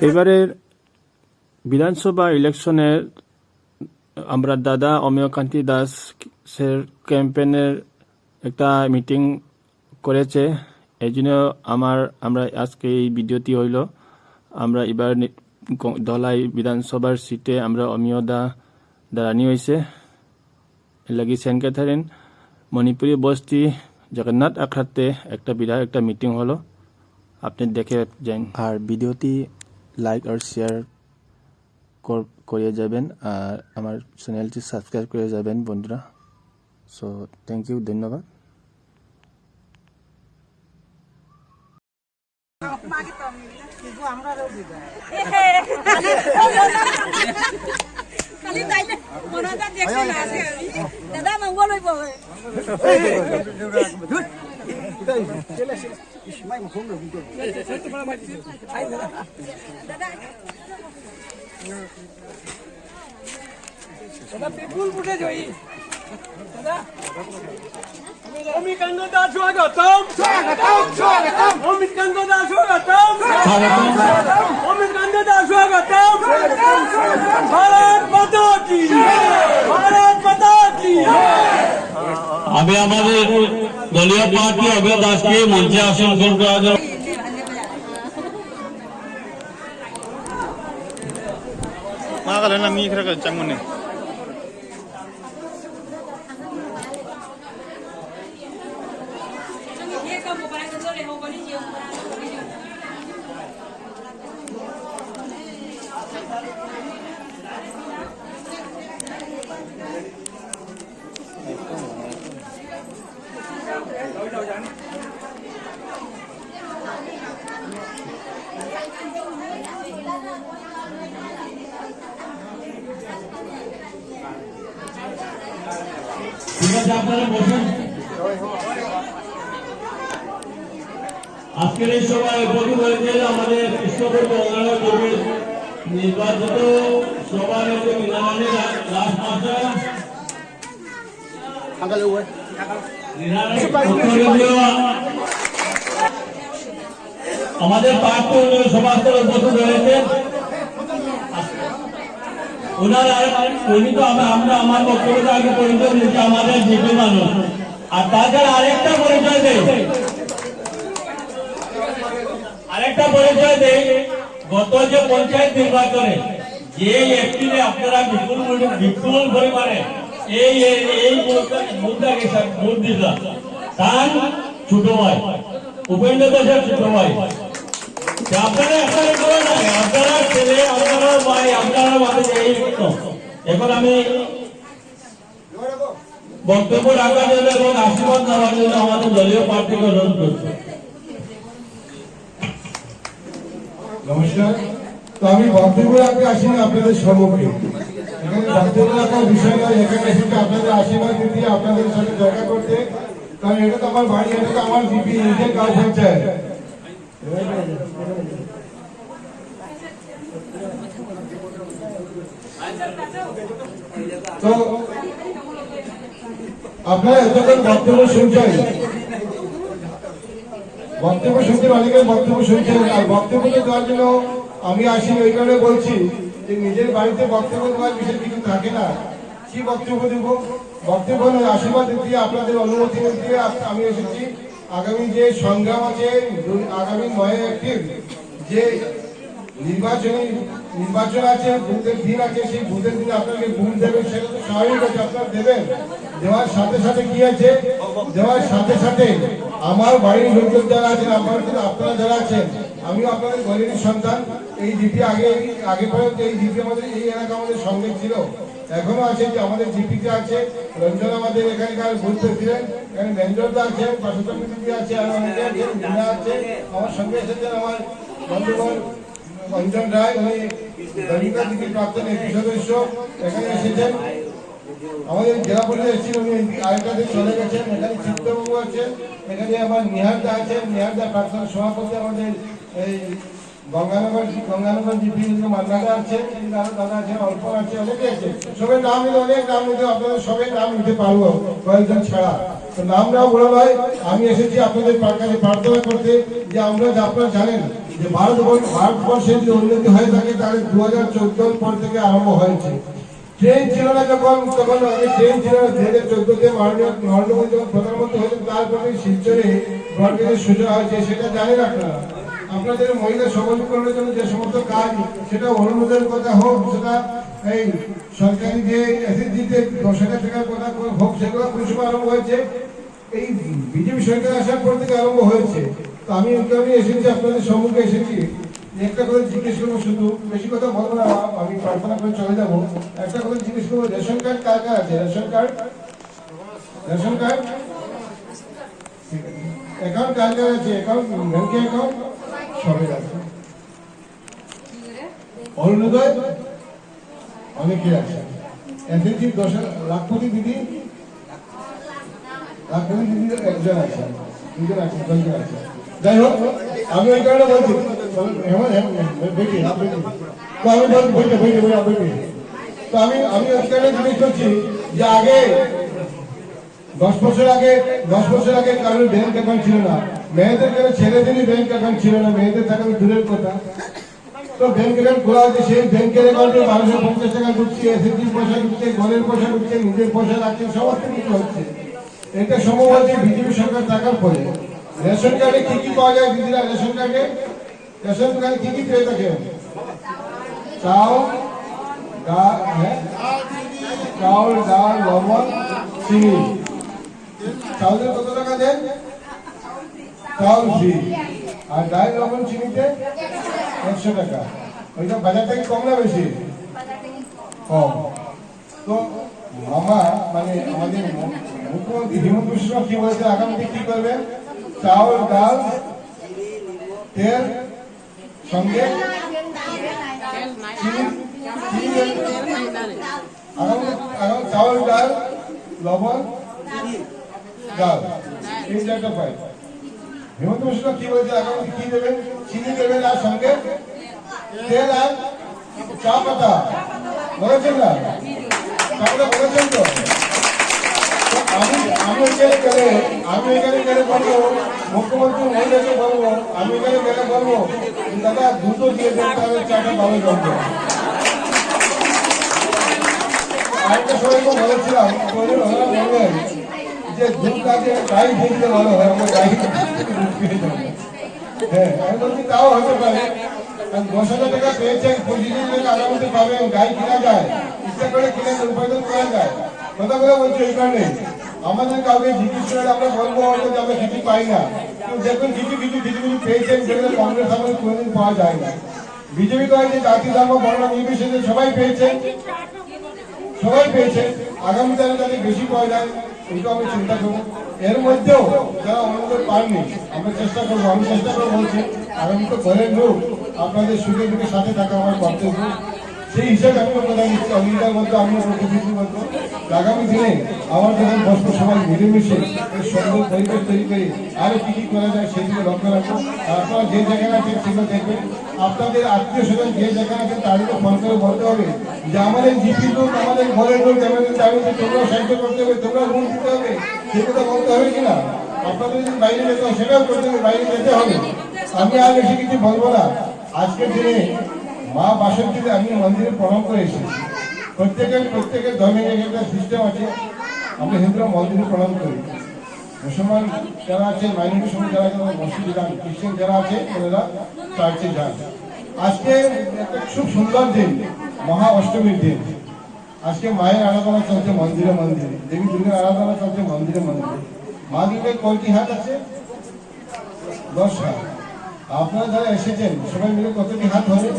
এবারের বিধানসভা ইলেকশনের আমরা দাদা অমিয়কান্তি দাসের ক্যাম্পেইনের একটা মিটিং করেছে। এই জন্য আমরা আজকে এই ভিডিওটি হইল আমরা এবার ধলাই বিধানসভার সিটে আমরা অমিয় দাঁড়ানি হয়েছে। এর লাগি সেন্ট ক্যাথারিন মণিপুরি বস্তি জগন্নাথ আখড়াতে একটা বিরাট একটা মিটিং হলো, আপনি দেখে যান। আর ভিডিওটি লাইক আর শেয়ার করে যাবেন, আর আমার চ্যানেলটি সাবস্ক্রাইব করে যাবেন বন্ধুরা। সো থ্যাংক ইউ, ধন্যবাদ। আমি আমাদের দলীয় প্রার্থী অভয় দাসকে মঞ্চে আসন গ্রহণ করার জন্য আজকের এই সভায় উপস্থিত হয়েছে আমাদের কৃষ্ণপুর নির্বাচিত সভানেত্রী মীনারানী দাস মাস্টার, আমাদের প্রার্থী সমাজের উপস্থিত হয়েছেন। উনি তো আমরা আমার বক্তব্যটা আগে পরিচয় দিয়েছি আমাদের জিপি মানুষ, আর তাছাড়া আরেকটা পরিচয় দেয় গত যে পঞ্চায়েত নির্বাচনে যে একটিনে আপনারা বিপুল পরিমাণে এই ভোট দিলা তার ছোট ভাই উপেন্দ্র দাসের ছোট ভাই, আপনারা এখানে করে না, আপনারা ছেলে, আপনারা ভাই, আপনারা মাঝে এই। এখন আমি বক্তব্য রাখার জন্য এবং আশীর্বাদ দেওয়ার জন্য আমাদের দলীয় প্রার্থীকে অনুরোধ করছি। নমস্কার। তো আমি বক্তব্য রাখতে আসিনি আপনাদের সম্মুখে, এখানে বক্তব্য রাখার বিষয় নয়, এখানে এসেছি আপনাদের আশীর্বাদ দিতে, আপনাদের সাথে দেখা করতে। কারণ এটা তো আমার বাড়ি, এটা তো আমার জিপি, নিজের গাঁও পঞ্চায়েত। তো আপনারা এতক্ষণ বক্তব্য শুনছেন, মালিকের বক্তব্য শুনছেন, আর বক্তব্য দেওয়ার জন্য আমি আসিনি। ওই কারণে বলছি যে নিজের বাড়িতে বক্তব্য দেওয়ার বিষয় কিছু থাকে না, কি বক্তব্য দেব? বক্তব্য নয়, আশীর্বাদ দিতে, আপনাদের অনুমতি দিয়ে আমি এসেছি। আগামী যে সংগ্রাম আছে, আগামী 9 এপ্রিল যে নির্বাচন আছে, ভোটের দিন আছে, সেই ভোটের দিনে আপনাকে ভোট দেবেন, সেটা তো স্বাভাবিক আছে, আপনারা দেবেন। দেওয়ার সাথে সাথে কি আছে, দেওয়ার সাথে সাথে আমার বাড়ির লোকজন যারা আছেন, আপনারা যারা আছেন, আমিও আপনাদের ঘরের সন্তান। এই জিপি আগে পর্যন্ত এই জিপি আমাদের এই এলাকা আমাদের সঙ্গে ছিল, এখনো আছে। যে আমাদের জিপিতে আছে রঞ্জন, আমাদের এখানকার বুথ প্রেসিডেন্ট, এখানে মেঞ্জরদা আছে, পাশুতম দিদি আছে, আর অনেকে আছে, মিনা আছে। আমার সঙ্গে এসেছেন আমার বন্ধুগণ অঞ্জন রায়, উনি দলিকা দিদির প্রাক্তন এমপি সদস্য, এখানে এসেছেন। আমাদের জেলা পরিষদ এসেছেন, উনি আরেকটা দিন চলে গেছেন। এখানে চিত্তবাবু আছেন, এখানে আমার নিহারদা আছেন, নিহারদা প্রাক্তন সভাপতি, আমাদের এই গঙ্গানগর জিপি মান্নাদা আছে, আরো দাদা আছে, অল্প আছে, অনেকে আছে। সবাই নাম নিতে, অনেক নাম নিতে, আপনাদের সবাই নাম নিতে পারবো কয়েকজন ছাড়া। তো নাম নাও বলা নয়, আমি এসেছি আপনাদের কাছে প্রার্থনা করতে যে আপনারা জানেন যে ভারতবর্ষের যে উন্নতি হয়ে থাকে তাহলে 2014 পর থেকে আরম্ভ হয়েছে। ট্রেন ছিল না তখন আগে ট্রেন ছিল না। 2014-তে মাননীয় নরেন্দ্র মোদী যখন প্রধানমন্ত্রী হয়েছেন তারপরে শিলচরে ব্রডগেজের সূচনা হয়েছে, সেটা জানেন আপনারা। আপনাদের মহিলা সবলীকরণের জন্য যে সমস্ত কাজ, সেটা অনুমোদনের কথা হোক, সেটা এই সরকারি যে এসএসজিতে 10,000 টাকার কথা হোক, সেগুলো পরিষেবা আরম্ভ হয়েছে এই বিজেপি সরকার আসার পর থেকে আরম্ভ হয়েছে। তো আমি এসেছি আপনাদের সম্মুখে এসেছি একটা কথা জিজ্ঞেস করবো, শুধু বেশি কথা বলবো না, আমি প্রার্থনা করে চলে যাবো। একটা কথা জিজ্ঞেস করবো, রেশন কার্ড কার কার আছে? রেশন কার্ড অ্যাকাউন্ট কার কার আছে? অ্যাকাউন্ট ব্যাংকে অ্যাকাউন্ট সবের আছে। অরুণোদয় অনেকে আছে। এসএসজি 10 লাখপতি দিদি একজন আছে, দুজন আছে, 10 জন আছে। যাই হোক, আমি ওই কারণে বলছি আমি ওই কারণে জিজ্ঞেস করছি যে আগে 10 বছর আগে কারোর ব্যাংক অ্যাকাউন্ট ছিল না, মেয়েদের কারণে ছেলেদেরই ব্যাংক অ্যাকাউন্ট ছিল না, মেয়েদের থাকার দূরের কথা। তো ব্যাংক অ্যাকাউন্ট খোলা হচ্ছে, সেই ব্যাংকের অ্যাকাউন্টে 1250 টাকা ঢুকছে, এসএসজির পয়সা ঢুকছে, ঘরের পয়সা ঢুকছে, নিজের পয়সা রাখছে, সমস্ত কিছু হচ্ছে। এটা সম্ভব হচ্ছে বিজেপি সরকার থাকার পরে। রেশন কার্ডে কি কি পাওয়া যায় দিদিরা? রেশন কার্ডে কি কি পেয়ে থাকে? চাউল, ডাল, লবণ, চিনি। চাউলের কত টাকা দেন? চাউল ফ্রি। আর ডাল, লবণ, চিনিতে 100 টাকা। ওইটা বাজার থেকে কম না বেশি? কম। তো মামা মানে আমাদের মুখ্যমন্ত্রী হিমন্ত বিশ্ব কি বলেছে আগামীতে কি করবে? চাউল, ডাল, তেল সঙ্গে চাউল, ডাল, লবণ, ডাল, এই 4টা পাই। হিমন্ত বিশ্ব কি বলেছে আগামীতে কি দেবেন? চিনি দেবেন আর সঙ্গে তেল আর চা পাতা। বলেছেন না? বলেছেন তো? আমি এখানে গেলে বলবো, মুখ্যমন্ত্রী মহিলাকে বলবো, আমি এখানে গেলে বলবো দাদা দুটো দিয়ে দেন, তাহলে চাটা ভালো জমবে। আরেকটা সবাইকে বলেছিলাম, বললেন যে দুধ কাজে গাই দিতে ভালো হয়, আমরা গাই হ্যাঁ, আমি বলছি তাও হতে পারে। 10,000 টাকা পেয়েছেন, 25 টাকা আগামীতে পাবেন, গাই কিনা যায়, ইচ্ছা করে কিনে উৎপাদন করা যায়। কথাগুলো বলছি এই কারণে আমাদের কাউকে জিজ্ঞেস করে আমরা বলবো হয়তো যে আমরা কিছু পাই না, কিন্তু দেখুন কিছু পেয়েছেন, যেগুলো কংগ্রেস আমলে কোনোদিন পাওয়া যায় না। বিজেপি কয় যে জাতি ধর্ম বর্ণ নির্বিশেষে সবাই পেয়েছে। আগামী দিনে যাতে বেশি পাওয়া যায় এইটা আমি চিন্তা করবো। এর মধ্যেও যারা অনুমোদন পাননি আমি চেষ্টা করবো বলছি আগামী তো ঘরের লোক, আপনাদের সুখে দুঃখে সাথে থাকা আমার কর্তব্য। সেই হিসাবে আমি কথা দিচ্ছি, অঙ্গীকার মধ্যে আমি প্রতিশ্রুতি করবো আগামী দিনে আমার যখন বসবো সবাই মিলেমিশে এই সুন্দর পরিবেশ তৈরি করে আরো কি করা যায় সেদিকে লক্ষ্য রাখবো। আপনারা যে জায়গায় আছেন সেগুলো দেখবেন, আপনাদের আত্মীয় স্বজন যে জায়গায় আছেন তাদেরকে ফোন করে বলতে হবে যে আমাদের জিপি লোক, আমাদের ঘরের লোক, আমাদের দাবিতে তোমরাও সাহায্য করতে হবে, তোমরাও মূল দিতে হবে, সেগুলো বলতে হবে কিনা। আপনাদের যদি বাইরে যেতে হয় সেটাও করতে হবে, বাইরে যেতে হবে। আমি আর বেশি কিছু বলবো না। আজকের দিনে মা বাসন্তীতে আমি মন্দিরে প্রণাম করে এসেছি। প্রত্যেকের ধর্মের একটা সিস্টেম আছে, আমরা হিন্দুরা মন্দিরে প্রণাম করি, মুসলমান যারা আছেন, মাইনরিটি সমাজ যারা আছেন মসজিদে যান, খ্রিস্টান যারা আছে ওনারা চার্চে যান। আজকে একটা খুব সুন্দর দিন, মহা অষ্টমীর দিন। আজকে মায়ের আরাধনা চলছে মন্দিরে, দেবী দুর্গার আরাধনা চলছে মন্দিরে। মা দুর্গার কয়টি হাত আছে? 10 হাত। আপনারা যারা এসেছেন সবাই মিলে কতটি হাত হবে?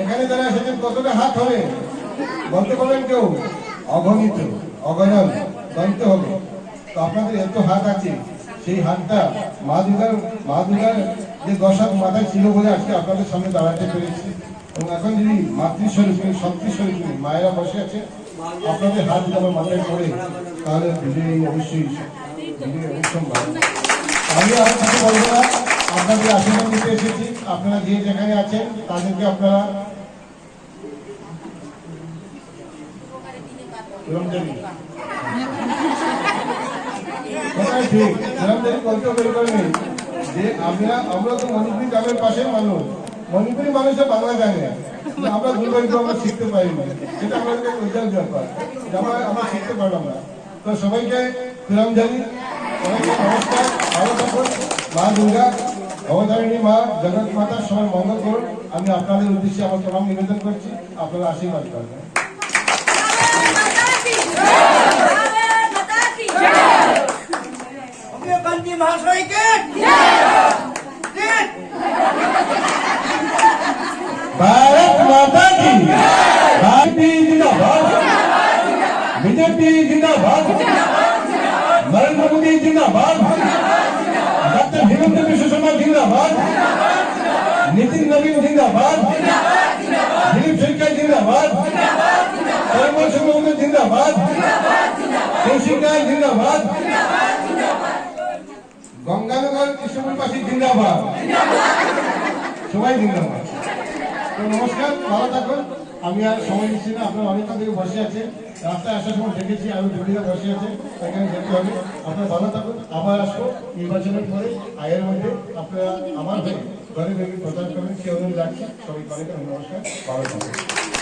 এখানে যারা এসেছেন কতটা হাত হবে বলতে পারবেন কেউ? অগণিত, অগণন, গণিত হবে। তো আপনাদের এত হাত আছে, সেই হাতটা মা দুর্গার যে 10 হাত মাথায় ছিল বলে আজকে আপনাদের সামনে দাঁড়াতে পেরেছি। এবং এখন যদি মাতৃস্বরূপিণী, শক্তিস্বরূপিণী মায়েরা বসে আছে, আপনাদের হাত যদি আমার মাথায় পড়ে তাহলে বিজয়ী অবশ্যই ভালো। আমি আর কিছু বলবো না, আপনাদের আশীর্বাদ নিতে এসেছি। আপনারা যে যেখানে আছেন তাদেরকে আপনারা কথাটা ঠিক গ্রামদারি কলকাতা বের করে নেই যে আমরা তো মণিপুরি গ্রামের পাশের মানুষ মণিপুরি মানুষরা বাংলা জানে কিন্তু আমরা দুর্ভাগ্য আমরা শিখতে পারিনি সেটা আমাদের উজ্জ্বল ব্যাপার যে আমরা শিখতে পারলাম না তো সবাইকে প্রণাম জানি সবাইকে নমস্কার ভালো থাকুন মা দুর্গা অবতারিণী মা জগৎ মাতা সবাই মঙ্গল করুন আমি আপনাদের উদ্দেশ্যে আমার প্রণাম নিবেদন করছি আপনারা আশীর্বাদ করবেন অমিয়কান্তি মহাশয়কে भारत माता की भाजपा जिंदाबाद बीजेपी जिंदाबाद नरेंद्र मोदी जिंदाबाद डॉक्टर हेमंत बिश्व शर्मा जिंदाबाद नितिन नवीन जिंदाबाद दिलीप शेरकर जिंदाबाद परिमल सिंह जिंदाबाद कौशिक नायक जिंदाबाद গঙ্গানগর কৃষ্ণপুরবাসী জিন্দাবাদ সবাই জিন্দাবাদ তো নমস্কার ভালো থাকুন আমি আর সময় নিচ্ছি না আপনারা অনেকক্ষণ থেকে বসে আছেন রাস্তায় আসার সময় দেখেছি আমি দিদিরা বসে আছে সেখানে যেতে হবে আপনারা ভালো থাকুন আবার আসবো নির্বাচনের পরে আয়ের মধ্যে আপনারা আমার হয়ে ঘরে ঘরে প্রচার করবেন সে অনুরোধ রাখছি সবাইকে অনেক নমস্কার ভালো থাকুন